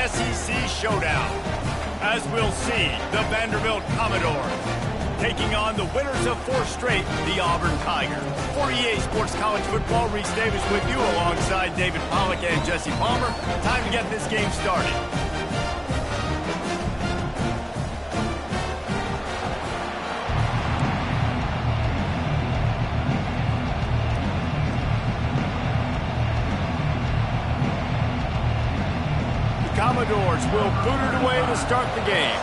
SEC Showdown. As we'll see, the Vanderbilt Commodores taking on the winners of 4 straight, the Auburn Tigers. For EA Sports College Football, Reese Davis with you alongside David Pollack and Jesse Palmer. Time to get this game started. Commodores will boot it away to start the game.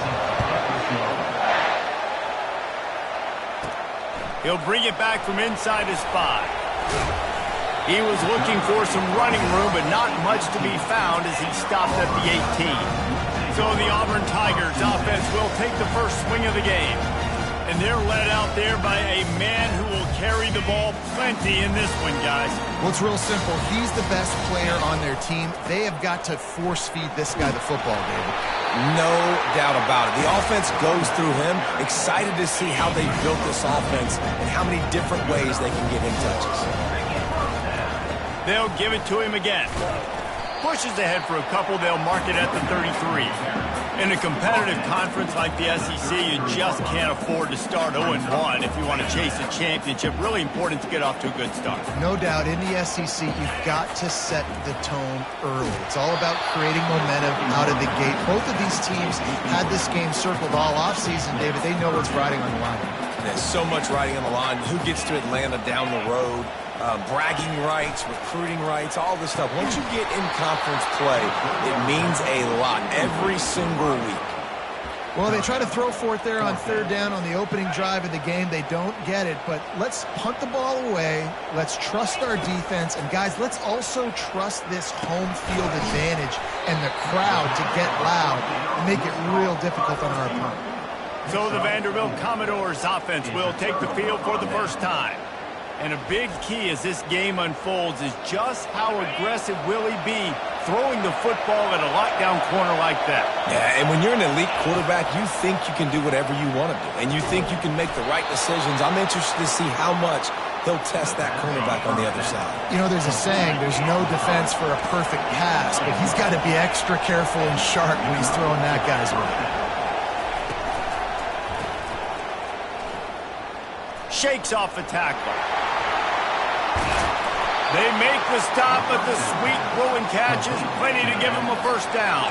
He'll bring it back from inside his 5. He was looking for some running room, but not much to be found as he stopped at the 18. So the Auburn Tigers offense will take the first swing of the game. And they're led out there by a man who will carry the ball plenty in this one, guys. Well, it's real simple. He's the best player on their team. They have got to force-feed this guy the football, David. No doubt about it. The offense goes through him. Excited to see how they built this offense and how many different ways they can get him touches. They'll give it to him again. Pushes ahead for a couple. They'll mark it at the 33. In a competitive conference like the SEC, you just can't afford to start 0-1 if you want to chase a championship. Really important to get off to a good start. No doubt, in the SEC, you've got to set the tone early. It's all about creating momentum out of the gate. Both of these teams had this game circled all offseason, David. They know what's riding on the line. There's so much riding on the line. Who gets to Atlanta down the road? Bragging rights, recruiting rights, all this stuff. Once you get in conference play, it means a lot every single week. Well, they try to throw for it there on 3rd down on the opening drive of the game. They don't get it, but let's punt the ball away. Let's trust our defense. And, guys, let's also trust this home field advantage and the crowd to get loud and make it real difficult on our opponent. So the Vanderbilt Commodores offense will take the field for the first time. And a big key as this game unfolds is just how aggressive will he be throwing the football at a lockdown corner like that. Yeah, and when you're an elite quarterback, you think you can do whatever you want to do, and you think you can make the right decisions. I'm interested to see how much he'll test that cornerback on the other side. You know, there's a saying, there's no defense for a perfect pass, but he's got to be extra careful and sharp when he's throwing that guy's way. Shakes off the tackle. They make the stop, but the sweet throw and catch is plenty to give them a first down.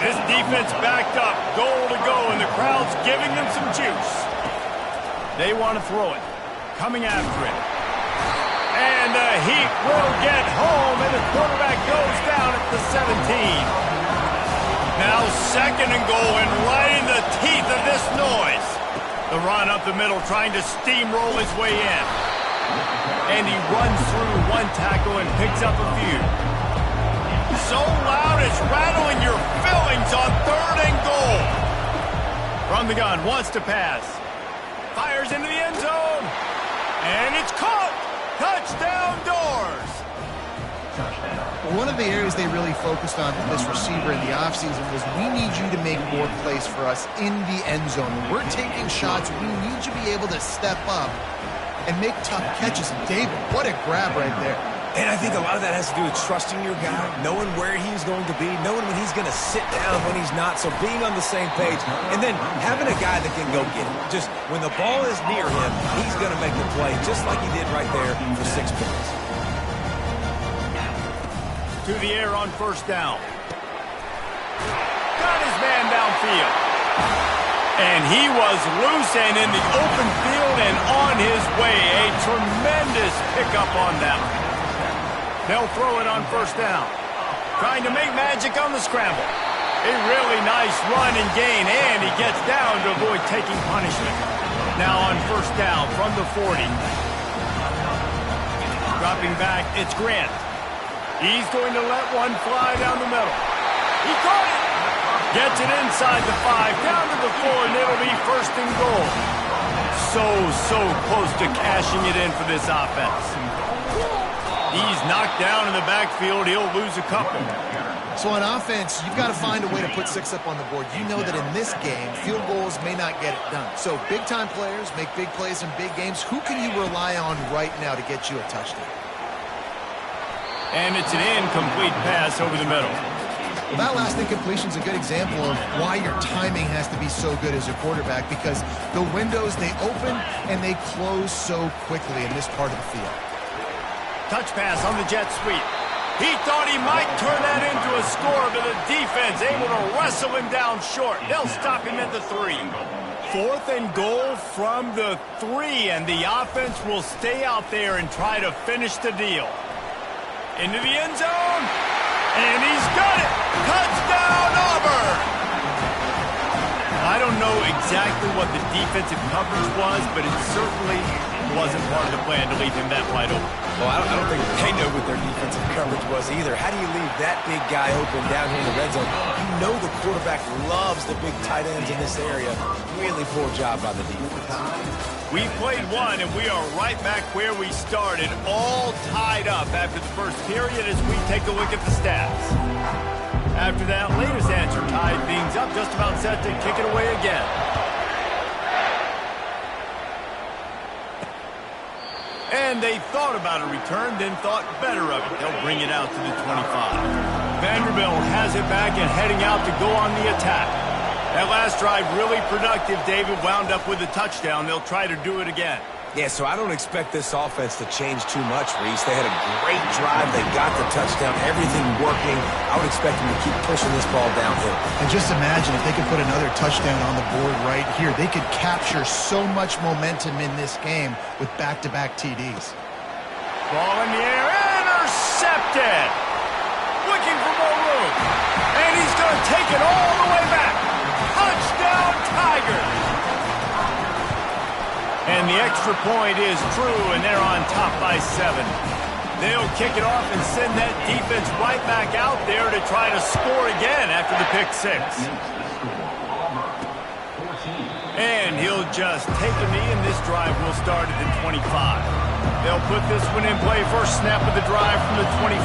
This defense backed up, goal to go, and the crowd's giving them some juice. They want to throw it, coming after it. And the heat will get home, and the quarterback goes down at the 17. Now 2nd and goal, and right in the teeth of this noise. The run up the middle, trying to steamroll his way in. And he runs through one tackle and picks up a few. So loud it's rattling your fillings on 3rd and goal. From the gun, wants to pass. Fires into the end zone. And it's caught. Touchdown Doors. One of the areas they really focused on with this receiver in the offseason was we need you to make more plays for us in the end zone. When we're taking shots, we need you to be able to step up and make tough catches. And David, what a grab right there. And I think a lot of that has to do with trusting your guy, knowing where he's going to be, knowing when he's going to sit down, when he's not. So being on the same page, and then having a guy that can go get it. Just when the ball is near him, he's going to make the play, just like he did right there for 6 points. To the air on 1st down. Got his man downfield. And he was loose and in the open field and on his way. A tremendous pickup on that one. They'll throw it on 1st down. Trying to make magic on the scramble. A really nice run and gain, and he gets down to avoid taking punishment. Now on 1st down from the 40. Dropping back, it's Grant. He's going to let one fly down the middle. He caught it. Gets it inside the 5, down to the 4, and it'll be 1st and goal. So close to cashing it in for this offense. He's knocked down in the backfield. He'll lose a couple. So on offense, you've got to find a way to put 6 up on the board. You know that in this game, field goals may not get it done. So big-time players make big plays in big games. Who can you rely on right now to get you a touchdown? And it's an incomplete pass over the middle. Well, that last incompletion is a good example of why your timing has to be so good as a quarterback, because the windows, they open and they close so quickly in this part of the field. Touch pass on the jet sweep. He thought he might turn that into a score, but the defense able to wrestle him down short. They'll stop him at the 3. 4th and goal from the 3, and the offense will stay out there and try to finish the deal. Into the end zone, and he's got it! Touchdown, Auburn! I don't know exactly what the defensive coverage was, but it certainly wasn't part of the plan to leave him that wide open. Well, I don't think they know what their defensive coverage was either. How do you leave that big guy open down here in the red zone? You know the quarterback loves the big tight ends in this area. Really poor job by the defense. We played one, and we are right back where we started, all tied up after the first period as we take a look at the stats. After that latest answer tied things up, just about set to kick it away again. And they thought about a return, then thought better of it. They'll bring it out to the 25. Vanderbilt has it back and heading out to go on the attack. That last drive really productive. David wound up with a touchdown. They'll try to do it again. Yeah, so I don't expect this offense to change too much, Reese. They had a great drive. They got the touchdown, everything working. I would expect them to keep pushing this ball downhill. And just imagine if they could put another touchdown on the board right here. They could capture so much momentum in this game with back-to-back TDs. Ball in the air, intercepted! Looking for more room. And he's going to take it all the way back. Touchdown, Tigers! And the extra point is true, and they're on top by 7. They'll kick it off and send that defense right back out there to try to score again after the pick 6. And he'll just take a knee, and this drive will start at the 25. They'll put this one in play. First snap of the drive from the 25.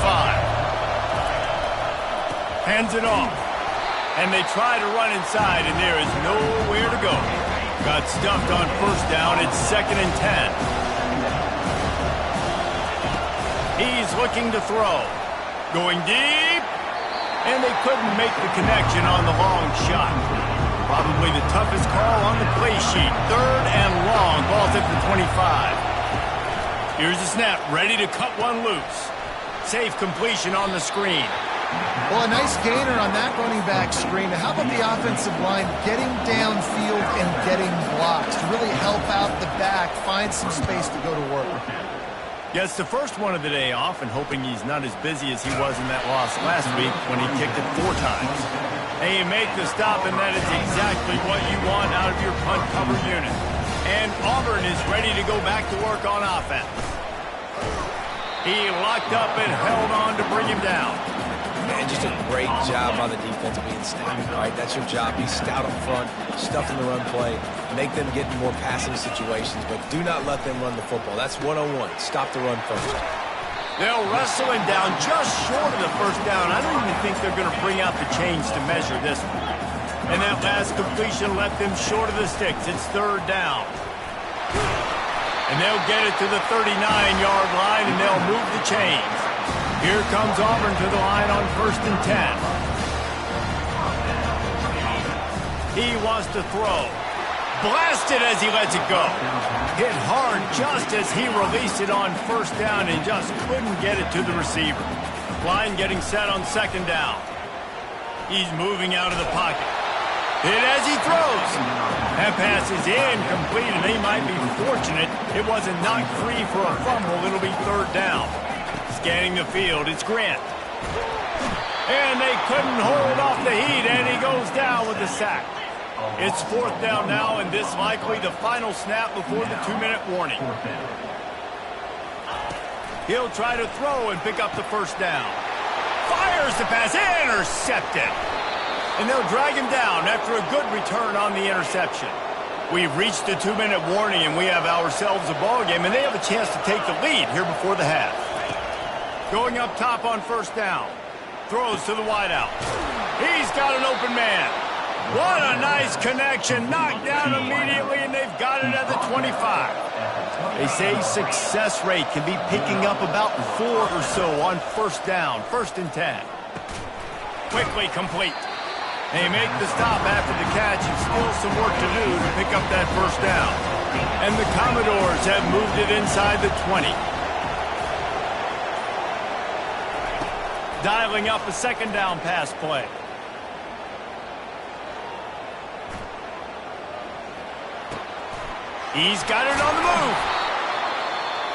Hands it off. And they try to run inside, and there is nowhere to go. Got stuffed on first down. It's 2nd and 10. He's looking to throw. Going deep. And they couldn't make the connection on the long shot. Probably the toughest call on the play sheet. 3rd and long. Ball's at the 25. Here's the snap. Ready to cut one loose. Safe completion on the screen. Well, a nice gainer on that running back screen. How about the offensive line getting downfield and getting blocks to really help out the back, find some space to go to work? Gets the first one of the day off and hoping he's not as busy as he was in that loss last week when he kicked it 4 times. And you make the stop, and that is exactly what you want out of your punt cover unit. And Auburn is ready to go back to work on offense. He locked up and held on to bring him down. Man, just a great job by the defense being stout, right? That's your job. Be stout up front, stuff in the run play, make them get in more passing situations, but do not let them run the football. That's 1-on-1. Stop the run first. They'll wrestle him down just short of the first down. I don't even think they're going to bring out the chains to measure this one. And that last completion left them short of the sticks. It's 3rd down. And they'll get it to the 39-yard line, and they'll move the chains. Here comes Auburn to the line on 1st and 10. He wants to throw. Blasted as he lets it go. Hit hard just as he released it on 1st down and just couldn't get it to the receiver. Line getting set on 2nd down. He's moving out of the pocket. Hit as he throws. That pass is incomplete, and they might be fortunate it wasn't knocked free for a fumble. It'll be 3rd down. Scanning the field, it's Grant. And they couldn't hold off the heat, and he goes down with the sack. It's 4th down now, and this likely the final snap before the 2-minute warning. He'll try to throw and pick up the 1st down. Fires the pass, intercepted. And they'll drag him down after a good return on the interception. We've reached the 2-minute warning, and we have ourselves a ball game, and they have a chance to take the lead here before the half. Going up top on 1st down. Throws to the wideout. He's got an open man. What a nice connection. Knocked down immediately, and they've got it at the 25. They say success rate can be picking up about 4 or so on 1st down. 1st and 10. quickly complete. They make the stop after the catch and still some work to do to pick up that first down. And the Commodores have moved it inside the 20. Dialing up a second down pass play. He's got it on the move.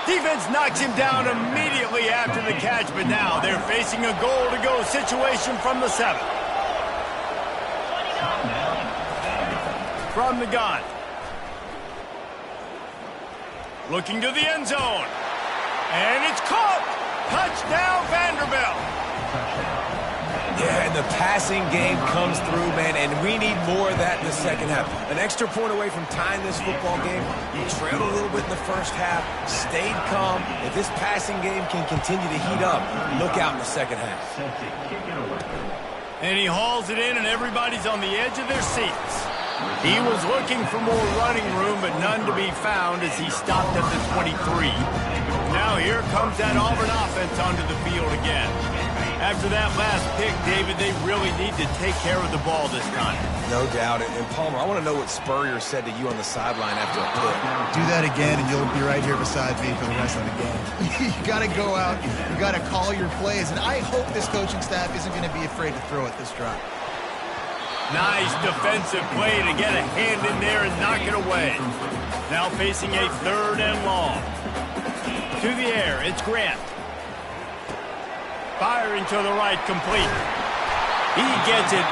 Defense knocks him down immediately after the catch, but now they're facing a goal-to-go situation from the 7. From the gun. Looking to the end zone. And it's caught. Touchdown, Vanderbilt. Yeah, and the passing game comes through, man, and we need more of that in the second half. An extra point away from tying this football game. You trailed a little bit in the first half, stayed calm. If this passing game can continue to heat up, look out in the second half. And he hauls it in, and everybody's on the edge of their seats. He was looking for more running room, but none to be found as he stopped at the 23. Now here comes that Auburn offense onto the field again. After that last pick, David, they really need to take care of the ball this time. No doubt. And Palmer, I want to know what Spurrier said to you on the sideline after a pick. Do that again, and you'll be right here beside me for the rest of the game. You got to go out. You got to call your plays, and I hope this coaching staff isn't going to be afraid to throw it this drive. Nice defensive play to get a hand in there and knock it away. Now facing a 3rd and long. To the air, it's Grant. Firing to the right, complete. He gets it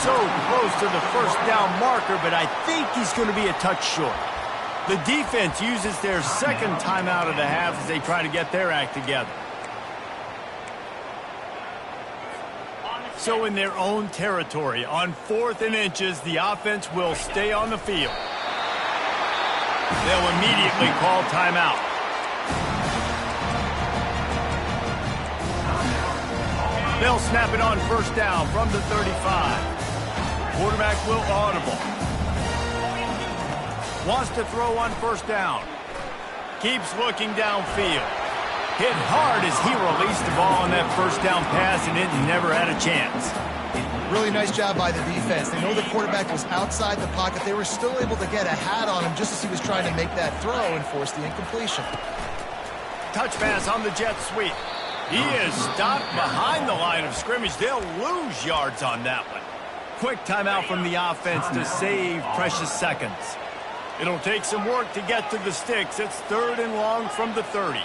so close to the first down marker, but I think he's going to be a touch short. The defense uses their second timeout of the half as they try to get their act together. So in their own territory, on 4th and inches, the offense will stay on the field. They'll immediately call timeout. They'll snap it on first down from the 35. Quarterback will audible. Wants to throw on first down. Keeps looking downfield. Hit hard as he released the ball on that first down pass, and it never had a chance. Really nice job by the defense. They know the quarterback was outside the pocket. They were still able to get a hat on him just as he was trying to make that throw and force the incompletion. Touch pass on the jet sweep. He is stopped behind the line of scrimmage. They'll lose yards on that one. Quick timeout from the offense to save precious seconds. It'll take some work to get to the sticks. It's 3rd and long from the 30.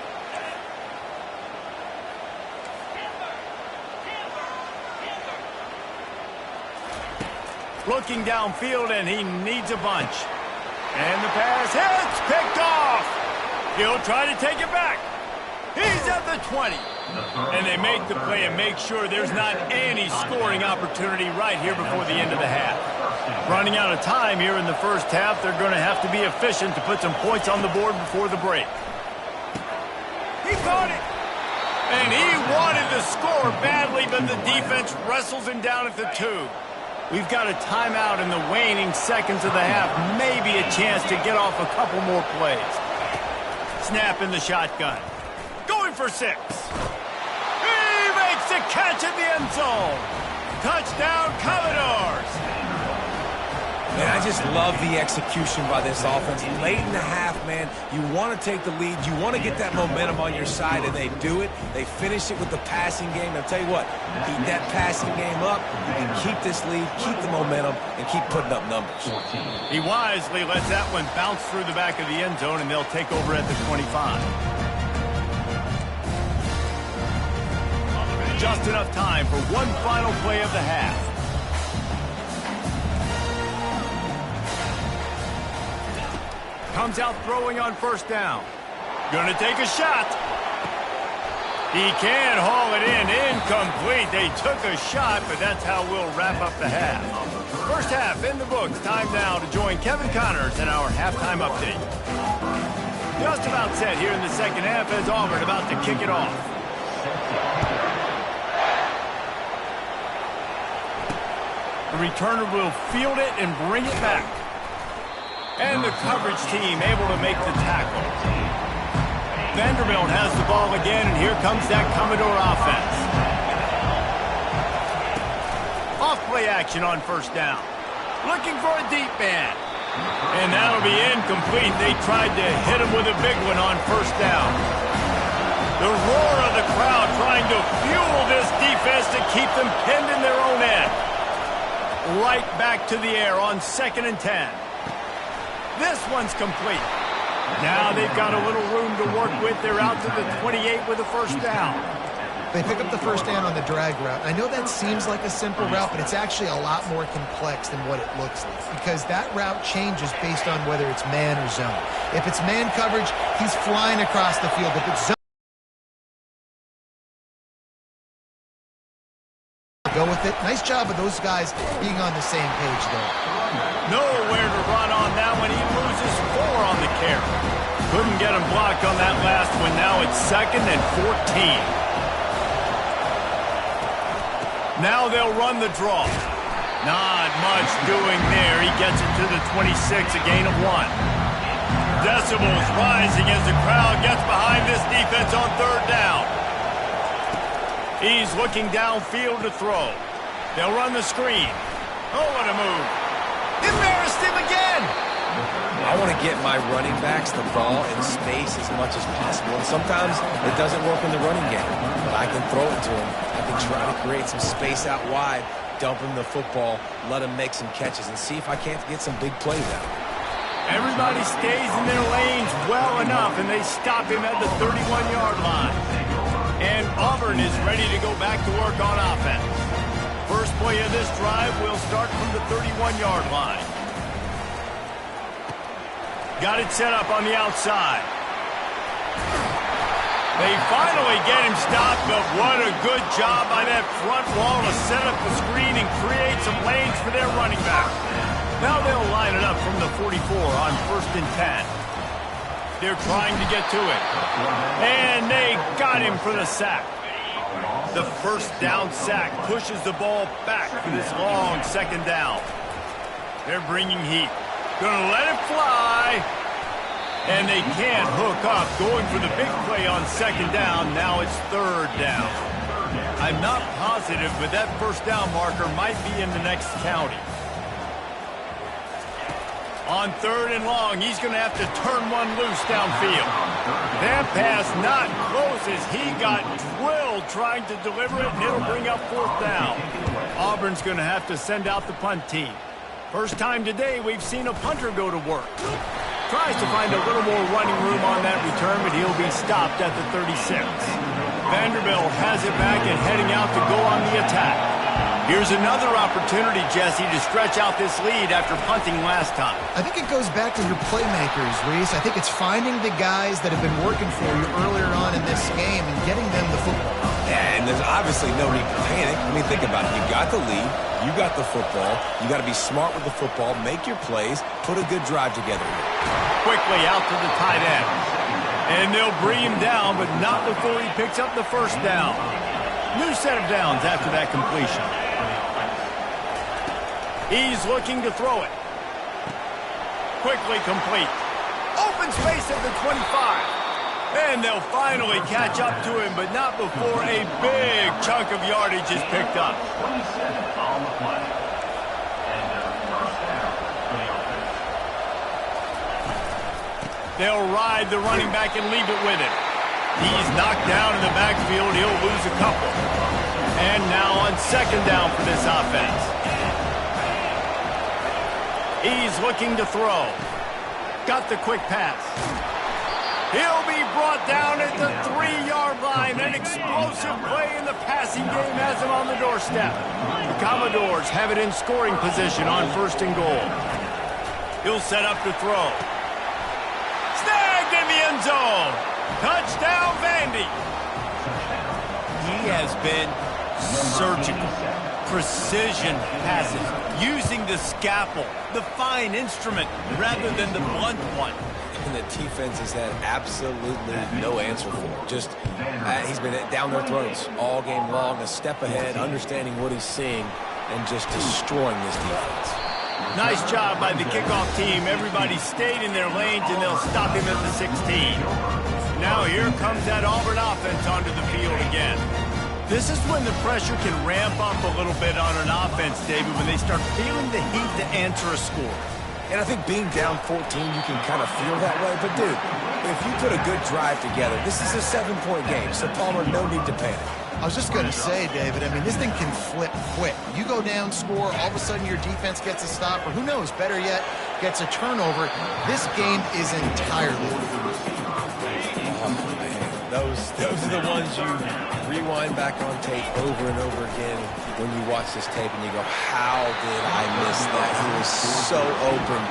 Looking downfield, and he needs a bunch. And the pass hits, picked off. He'll try to take it back. He's at the 20. And they make the play and make sure there's not any scoring opportunity right here before the end of the half. Running out of time here in the first half, they're going to have to be efficient to put some points on the board before the break. He caught it. And he wanted to score badly, but the defense wrestles him down at the 2. We've got a timeout in the waning seconds of the half. Maybe a chance to get off a couple more plays. Snap in the shotgun. Going for 6. He makes the catch at the end zone. Touchdown, Commodores. Man, I just love the execution by this offense. Late in the half, man, you want to take the lead. You want to get that momentum on your side, and they do it. They finish it with the passing game. I'll tell you what, keep that passing game up. You can keep this lead, keep the momentum, and keep putting up numbers. He wisely lets that one bounce through the back of the end zone, and they'll take over at the 25. Just enough time for one final play of the half. Comes out throwing on first down. Gonna take a shot. He can haul it in. Incomplete. They took a shot, but that's how we'll wrap up the half. First half in the books. Time now to join Kevin Connors in our halftime update. Just about set here in the second half as Auburn about to kick it off. The returner will field it and bring it back. And the coverage team able to make the tackle. Vanderbilt has the ball again, and here comes that Commodore offense. Off-play action on first down. Looking for a deep man. And that'll be incomplete. They tried to hit him with a big one on first down. The roar of the crowd trying to fuel this defense to keep them pinned in their own end. Right back to the air on 2nd and 10. This one's complete. Now they've got a little room to work with. They're out to the 28 with a first down. They pick up the first down on the drag route. I know that seems like a simple route, but it's actually a lot more complex than what it looks like because that route changes based on whether it's man or zone. If it's man coverage, he's flying across the field. If it's zone, go with it. Nice job of those guys being on the same page there. Nowhere to run on that one. He loses 4 on the carry. Couldn't get him blocked on that last one. Now it's 2nd and 14. Now they'll run the draw. Not much doing there. He gets it to the 26, a gain of 1. Decibels rising as the crowd gets behind this defense on 3rd down. He's looking downfield to throw. They'll run the screen. Oh, what a move. Embarrassed him again. I want to get my running backs the ball in space as much as possible. And sometimes it doesn't work in the running game, but I can throw it to him. I can try to create some space out wide, dump him the football, let him make some catches, and see if I can't get some big plays out. Everybody stays in their lanes well enough, and they stop him at the 31-yard line. And Auburn is ready to go back to work on offense. First play of this drive will start from the 31-yard line. Got it set up on the outside. They finally get him stopped, but what a good job by that front wall to set up the screen and create some lanes for their running back. Now they'll line it up from the 44 on 1st and 10. They're trying to get to it. And they got him for the sack. The first down sack pushes the ball back for this long 2nd down. They're bringing heat. Gonna let it fly. And they can't hook up. Going for the big play on 2nd down. Now it's 3rd down. I'm not positive, but that first down marker might be in the next county. On 3rd and long, he's going to have to turn one loose downfield. That pass not close as he got drilled trying to deliver it, and it'll bring up 4th down. Auburn's going to have to send out the punt team. First time today we've seen a punter go to work. Tries to find a little more running room on that return, but he'll be stopped at the 36. Vanderbilt has it back and heading out to go on the attack. Here's another opportunity, Jesse, to stretch out this lead after punting last time. I think it goes back to your playmakers, Reese. I think it's finding the guys that have been working for you earlier on in this game and getting them the football. Yeah, and there's obviously no need to panic. I mean, think about it. You got the lead. You got the football. You got to be smart with the football. Make your plays. Put a good drive together. Quickly out to the tight end. And they'll bring him down, but not before he picks up the first down. New set of downs after that completion. He's looking to throw it. Quickly complete. Open space at the 25. And they'll finally catch up to him, but not before a big chunk of yardage is picked up. They'll ride the running back and leave it with him. He's knocked down in the backfield. He'll lose a couple. And now on 2nd down for this offense. He's looking to throw. Got the quick pass. He'll be brought down at the 3-yard line. An explosive play in the passing game has him on the doorstep. The Commodores have it in scoring position on 1st and goal. He'll set up to throw. Snagged in the end zone. Touchdown, Vandy. He has been surgical. Precision passes. Using the scalpel, the fine instrument, rather than the blunt one. And the defense has had absolutely no answer for it. Just, he's been down their throats all game long, a step ahead, understanding what he's seeing, and just destroying this defense. Nice job by the kickoff team. Everybody stayed in their lanes, and they'll stop him at the 16. Now here comes that Auburn offense onto the field again. This is when the pressure can ramp up a little bit on an offense, David, when they start feeling the heat to answer a score. And I think being down 14, you can kind of feel that way. But, dude, if you put a good drive together, this is a 7-point game. So, Palmer, no need to panic. I was just going to say, David, I mean, this thing can flip quick. You go down, score, all of a sudden your defense gets a stop, or who knows, better yet, gets a turnover. This game is entirely different. Those are the ones you rewind back on tape over and over again when you watch this tape and you go, how did I miss that? He was so open.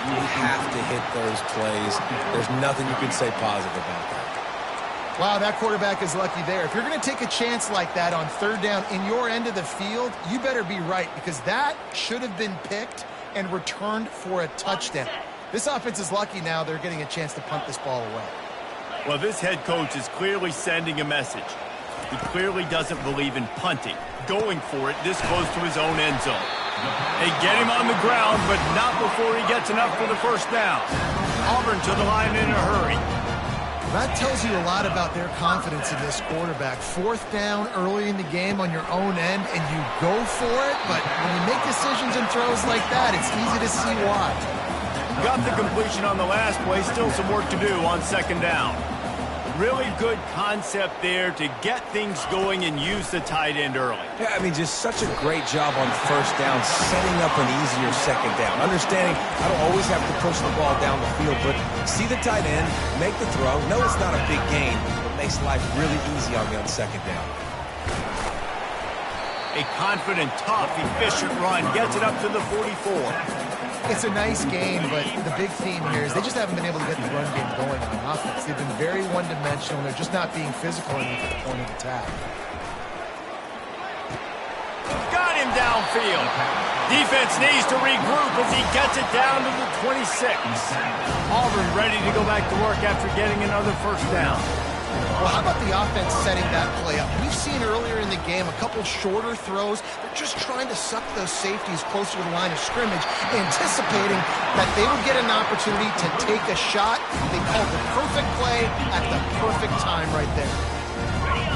You have to hit those plays. There's nothing you can say positive about that. Wow, that quarterback is lucky there. If you're going to take a chance like that on third down in your end of the field, you better be right, because that should have been picked and returned for a touchdown. This offense is lucky now they're getting a chance to punt this ball away. Well, this head coach is clearly sending a message. He clearly doesn't believe in punting, going for it this close to his own end zone. They get him on the ground, but not before he gets enough for the first down. Auburn to the line in a hurry. That tells you a lot about their confidence in this quarterback. Fourth down early in the game on your own end, and you go for it, but when you make decisions and throws like that, it's easy to see why. Got the completion on the last play, still some work to do on second down. Really good concept there to get things going and use the tight end early. Yeah, I mean, just such a great job on first down, setting up an easier second down. Understanding I don't always have to push the ball down the field, but see the tight end, make the throw. No, it's not a big gain, but makes life really easy on me on second down. A confident, tough, efficient run gets it up to the 44. It's a nice game, but the big theme here is they just haven't been able to get the run game going on offense. They've been very one-dimensional. They're just not being physical enough at the point of attack. Got him downfield. Defense needs to regroup as he gets it down to the 26. Auburn ready to go back to work after getting another first down. Well, how about the offense setting that play up? We've seen earlier in the game a couple shorter throws. They're just trying to suck those safeties closer to the line of scrimmage, anticipating that they would get an opportunity to take a shot. They called the perfect play at the perfect time right there.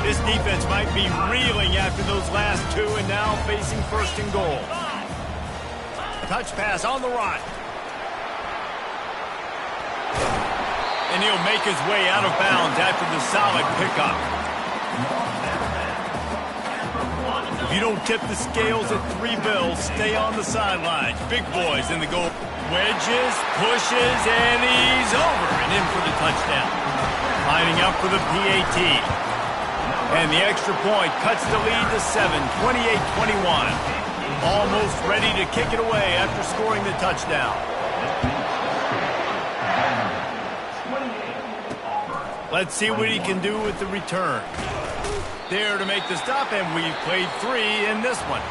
This defense might be reeling after those last two and now facing first and goal. Touch pass on the run. And he'll make his way out of bounds after the solid pickup. If you don't tip the scales at 3 bills, stay on the sidelines. Big boys in the goal. Wedges, pushes, and he's over and in for the touchdown. Lining up for the PAT. And the extra point cuts the lead to 7, 28-21. Almost ready to kick it away after scoring the touchdown. Let's see what he can do with the return. There to make the stop, and we've played 3 in this one.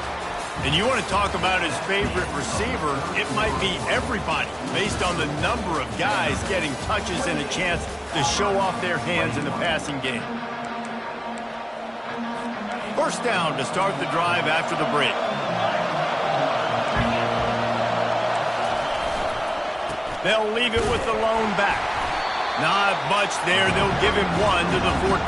And you want to talk about his favorite receiver, it might be everybody, based on the number of guys getting touches and a chance to show off their hands in the passing game. First down to start the drive after the break. They'll leave it with the lone back. Not much there. They'll give him 1 to the 14.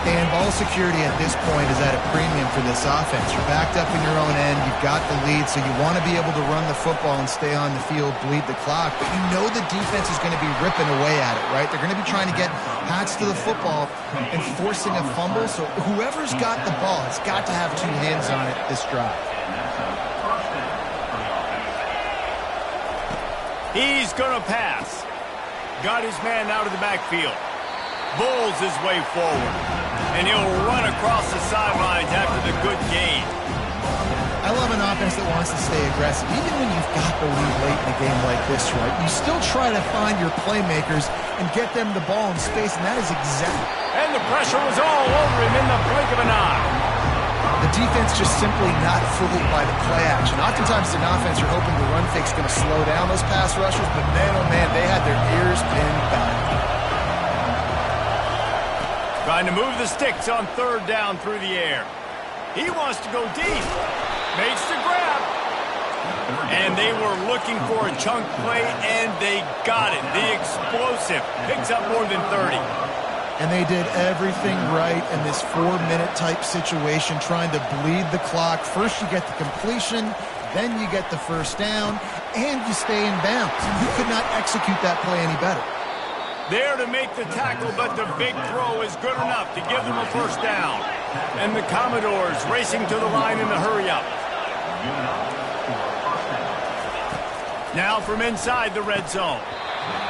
And ball security at this point is at a premium for this offense. You're backed up in your own end. You've got the lead, so you want to be able to run the football and stay on the field, bleed the clock. But you know the defense is going to be ripping away at it, right? They're going to be trying to get Pats to the football and forcing a fumble. So whoever's got the ball has got to have 2 hands on it this drive. He's going to pass. Got his man out of the backfield. Bulls his way forward. And he'll run across the sidelines after the good gain. I love an offense that wants to stay aggressive. Even when you've got the lead late in a game like this, right? You still try to find your playmakers and get them the ball in space, and that is exactly. And the pressure was all over him in the blink of an eye. The defense just simply not fooled by the play action. Oftentimes, an offense, you're hoping the run fake's going to slow down those pass rushers, but man, oh man, they had their ears pinned back. Trying to move the sticks on third down through the air. He wants to go deep. Makes the grab. And they were looking for a chunk play, and they got it. The explosive picks up more than 30. And they did everything right in this 4-minute type situation, trying to bleed the clock. First you get the completion, then you get the first down, and you stay in bounds. You could not execute that play any better. There to make the tackle, but the big throw is good enough to give them a first down. And the Commodores racing to the line in the hurry-up. Now from inside the red zone.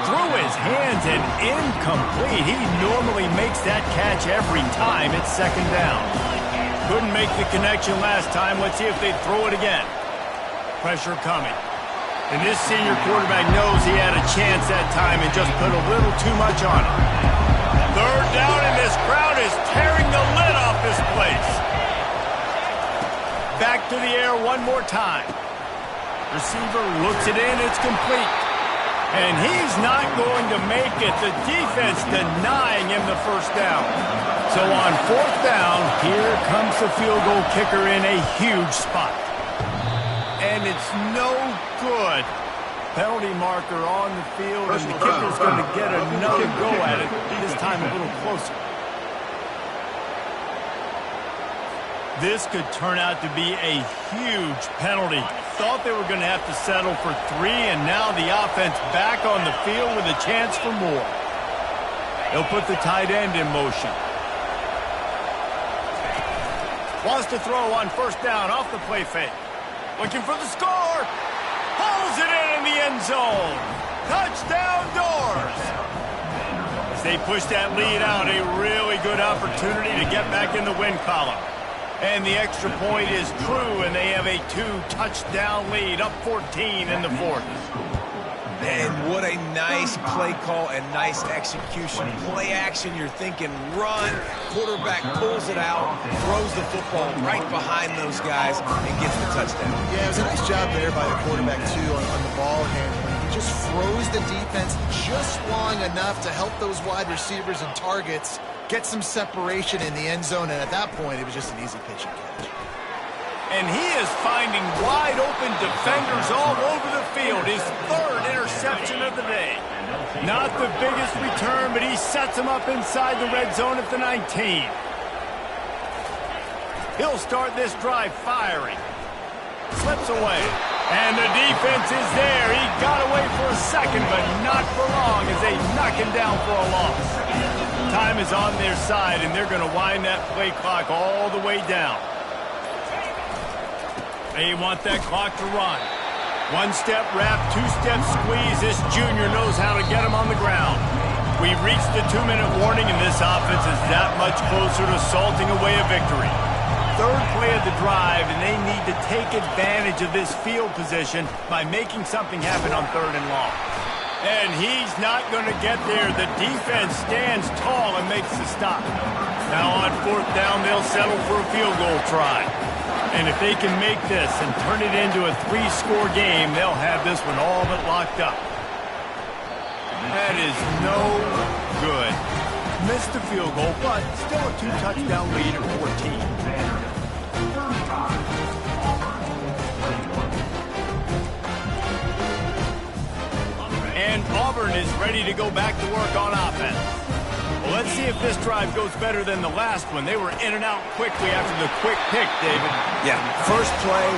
Through his hands and incomplete. He normally makes that catch every time it's second down. Couldn't make the connection last time. Let's see if they throw it again. Pressure coming. And this senior quarterback knows he had a chance that time and just put a little too much on it. Third down, and this crowd is tearing the lid off this place. Back to the air one more time. Receiver looks it in. It's complete. And he's not going to make it. The defense denying him the first down. So on fourth down, here comes the field goal kicker in a huge spot. And it's no good. Penalty marker on the field, and the kicker's going to get another go at it, this time a little closer. This could turn out to be a huge penalty. Thought they were going to have to settle for 3, and now the offense back on the field with a chance for more. They'll put the tight end in motion. Wants to throw on first down off the play fake. Looking for the score. Pulls it in the end zone. Touchdown Doors. As they push that lead out, a really good opportunity to get back in the win column. And the extra point is true, and they have a 2-touchdown lead, up 14 in the fourth. And what a nice play call and nice execution. Play action, you're thinking run. Quarterback pulls it out, throws the football right behind those guys, and gets the touchdown. Yeah, it was a nice job there by the quarterback, too, on the ball handling. He just froze the defense just long enough to help those wide receivers and targets get some separation in the end zone, and at that point, it was just an easy pitch and catch. And he is finding wide-open defenders all over the field. His third interception of the day. Not the biggest return, but he sets him up inside the red zone at the 19. He'll start this drive firing. Slips away. And the defense is there. He got away for a second, but not for long as they knock him down for a loss. Time is on their side, and they're going to wind that play clock all the way down. They want that clock to run. One-step wrap, two-step squeeze. This junior knows how to get him on the ground. We've reached the 2-minute warning, and this offense is that much closer to salting away a victory. Third play of the drive, and they need to take advantage of this field position by making something happen on 3rd and long. And he's not going to get there. The defense stands tall and makes the stop. Now on 4th down, they'll settle for a field goal try. And if they can make this and turn it into a 3-score game, they'll have this one all but locked up. That is no good. Missed the field goal, but still a 2-touchdown lead at 14. And Auburn is ready to go back to work on offense. Well, let's see if this drive goes better than the last one. They were in and out quickly after the quick pick, David. Yeah, first play,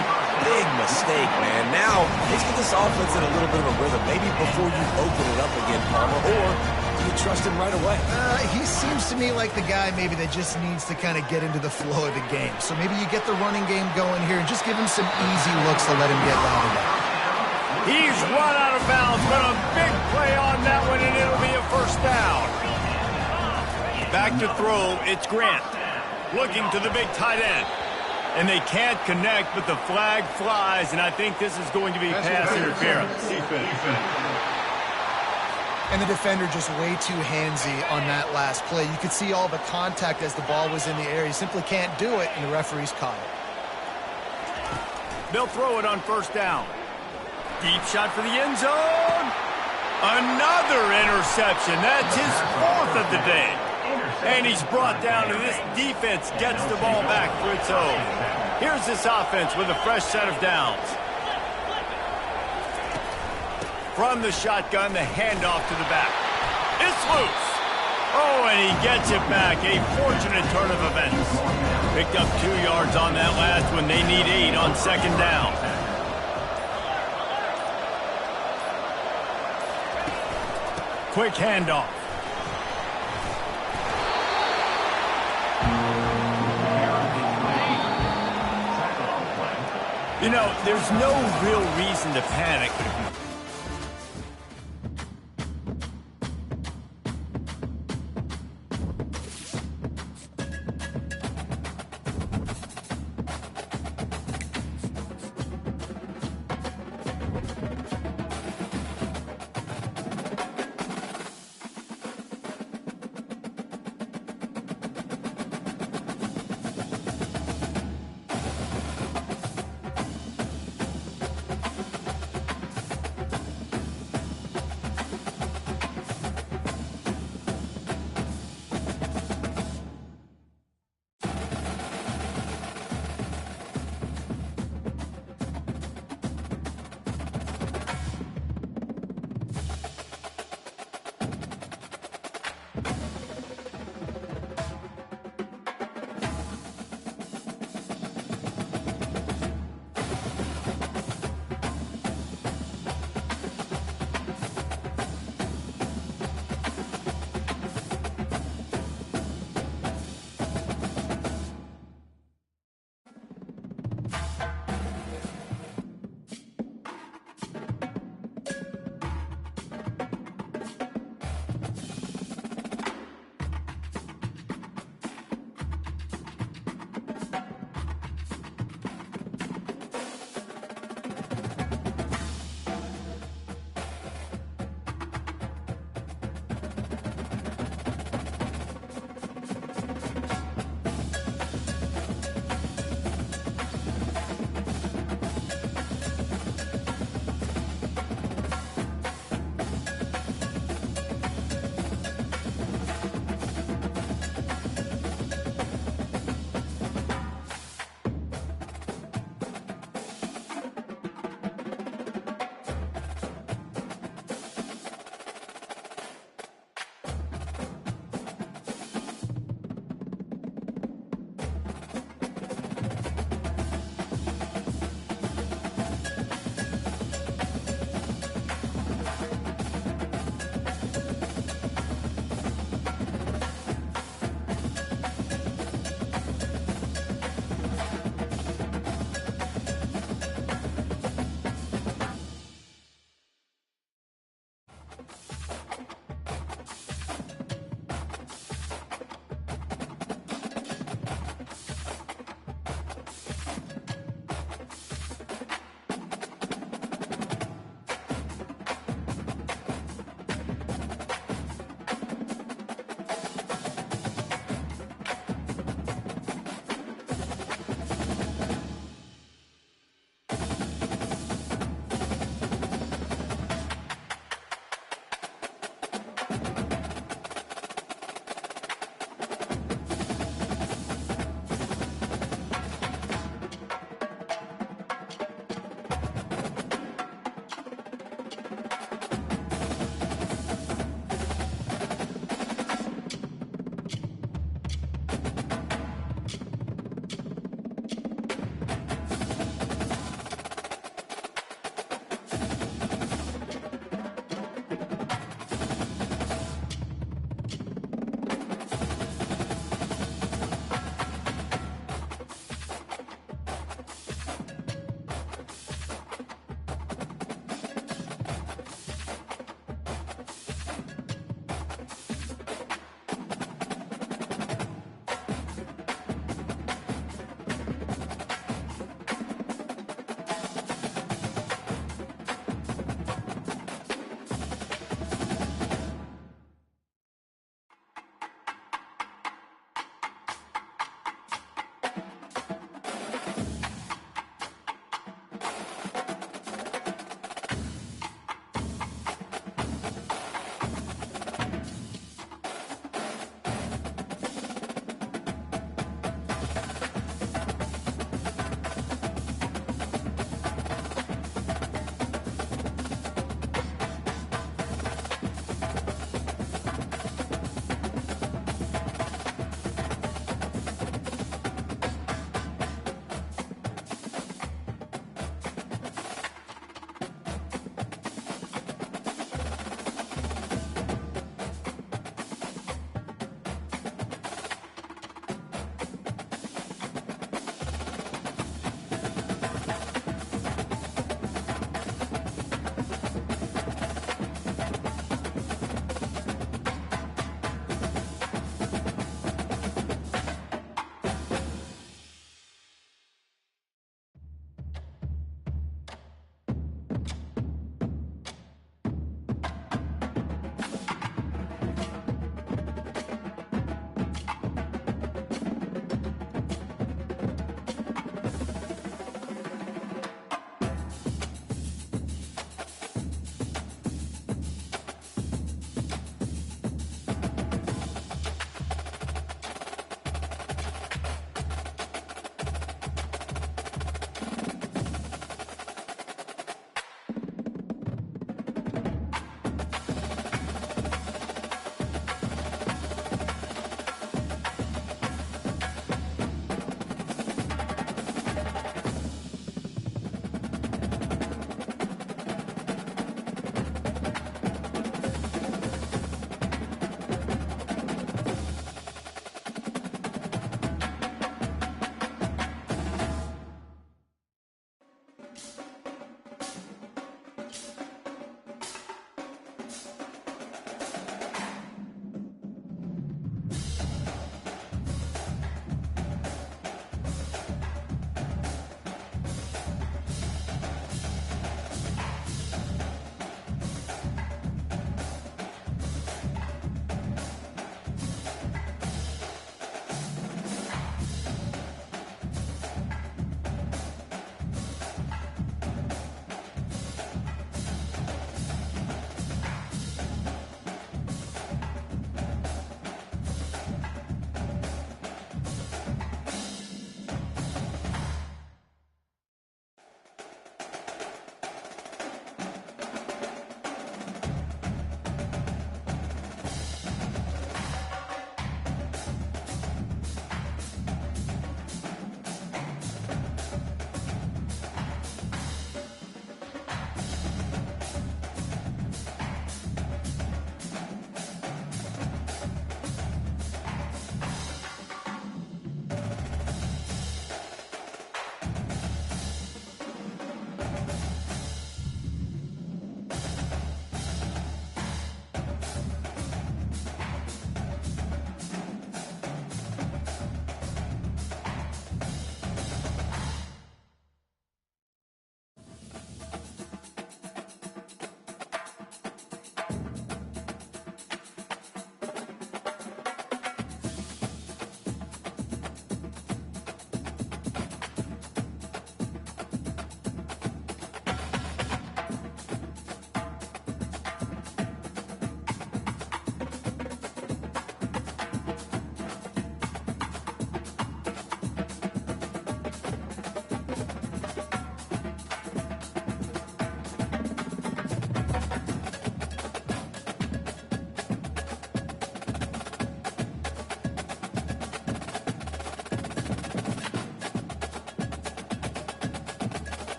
big mistake, man. Now, let's get this offense in a little bit of a rhythm. Maybe before you open it up again, Palmer, or do you trust him right away? He seems to me like the guy maybe that just needs to kind of get into the flow of the game. So maybe you get the running game going here and just give him some easy looks to let him get rounded out. He's run out of bounds, but a big play on that one, and it'll be a first down. Back to throw, it's Grant. Looking to the big tight end. And they can't connect, but the flag flies, and I think this is going to be pass interference. And the defender just way too handsy on that last play. You could see all the contact as the ball was in the air. He simply can't do it, and the referee's caught it. They'll throw it on first down. Deep shot for the end zone. Another interception. That's his 4th of the day. And he's brought down, and this defense gets the ball back for its own. Here's this offense with a fresh set of downs. From the shotgun, the handoff to the back. It's loose. Oh, and he gets it back. A fortunate turn of events. Picked up 2 yards on that last one. They need 8 on second down. Quick handoff. You know, there's no real reason to panic.